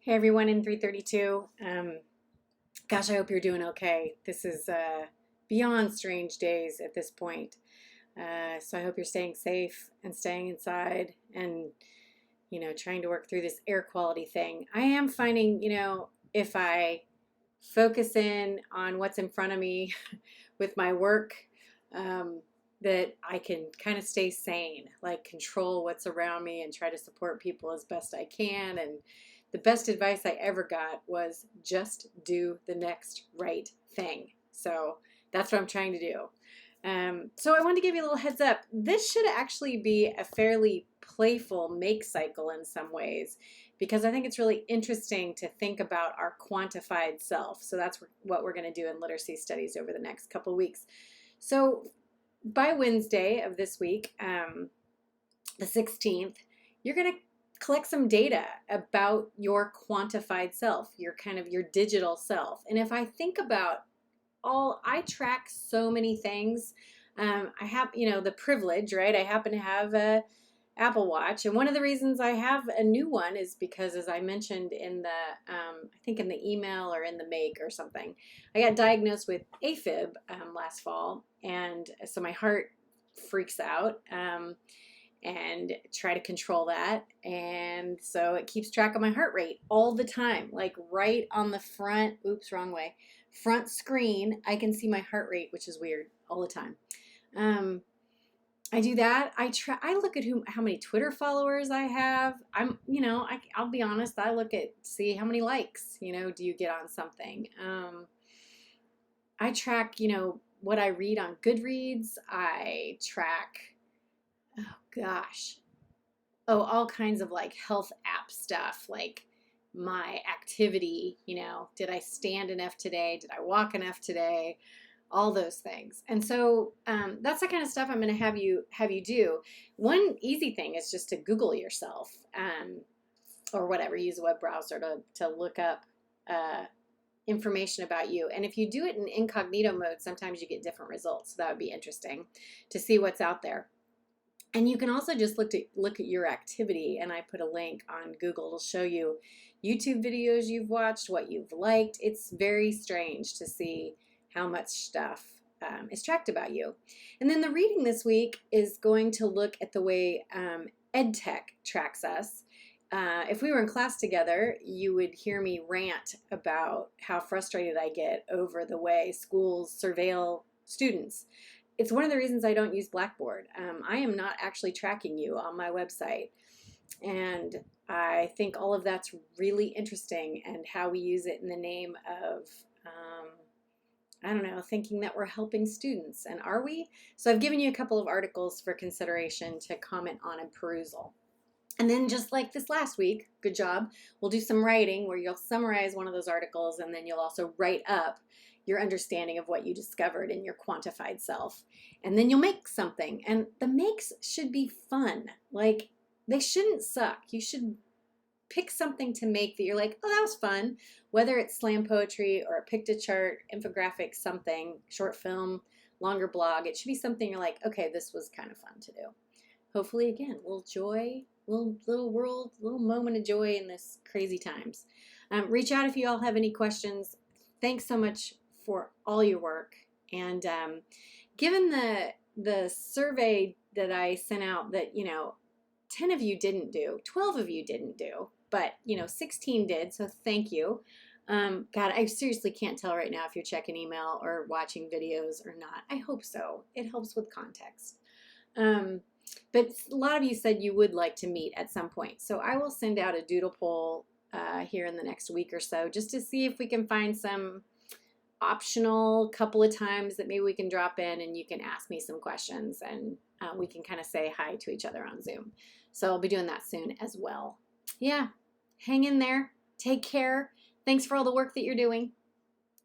Hey everyone in 332. Gosh, I hope you're doing okay. This is beyond strange days at this point. So I hope you're staying safe and staying inside and, trying to work through this air quality thing. I am finding, if I focus in on what's in front of me with my work, um, that I can kind of stay sane, like control what's around me and try to support people as best I can. And the best advice I ever got was just do the next right thing. So that's what I'm trying to do. So I wanted to give you a little heads up. This should actually be a fairly playful make cycle in some ways, because I think it's really interesting to think about our quantified self. So that's what we're going to do in literacy studies over the next couple of weeks. So by Wednesday of this week, the 16th, you're going to collect some data about your quantified self, your digital self. And if I think about I track so many things. I have, the privilege, right? I happen to have a Apple Watch. And one of the reasons I have a new one is because, as I mentioned in the, I think in the email or in the make or something, I got diagnosed with AFib last fall. And so my heart freaks out. And try to control that. And so it keeps track of my heart rate all the time, like right on the front, front screen, I can see my heart rate, which is weird, all the time. I do that. I look at how many Twitter followers I have. I'll be honest, I look at, see how many likes, do you get on something. I track, what I read on Goodreads. I track, all kinds of like health app stuff, like my activity, did I stand enough today? Did I walk enough today? All those things. And so that's the kind of stuff I'm going to have you do. One easy thing is just to Google yourself or whatever, use a web browser to look up information about you. And if you do it in incognito mode, sometimes you get different results. So that would be interesting to see what's out there. And you can also just look at your activity, and I put a link on Google. It'll show you YouTube videos you've watched, what you've liked. It's very strange to see how much stuff is tracked about you. And then the reading this week is going to look at the way EdTech tracks us. If we were in class together, you would hear me rant about how frustrated I get over the way schools surveil students. It's one of the reasons I don't use Blackboard. I am not actually tracking you on my website. And I think all of that's really interesting, and how we use it in the name of, thinking that we're helping students. And are we? So I've given you a couple of articles for consideration to comment on and perusal. And then just like this last week, good job, we'll do some writing where you'll summarize one of those articles, and then you'll also write up your understanding of what you discovered in your quantified self. And then you'll make something. And the makes should be fun. Like, they shouldn't suck. You should pick something to make that you're like, oh, that was fun. Whether it's slam poetry or a pictochart, infographic, something, short film, longer blog, it should be something you're like, okay, this was kind of fun to do. Hopefully, again, a little joy, little moment of joy in this crazy times. Reach out if you all have any questions. Thanks so much for all your work. And given the survey that I sent out that, 10 of you didn't do, 12 of you didn't do, but 16 did, so thank you. God, I seriously can't tell right now if you're checking email or watching videos or not. I hope so. It helps with context. But a lot of you said you would like to meet at some point. So I will send out a doodle poll here in the next week or so, just to see if we can find some optional couple of times that maybe we can drop in and you can ask me some questions, and we can kind of say hi to each other on Zoom. So I'll be doing that soon as well. Yeah, hang in there. Take care. Thanks for all the work that you're doing.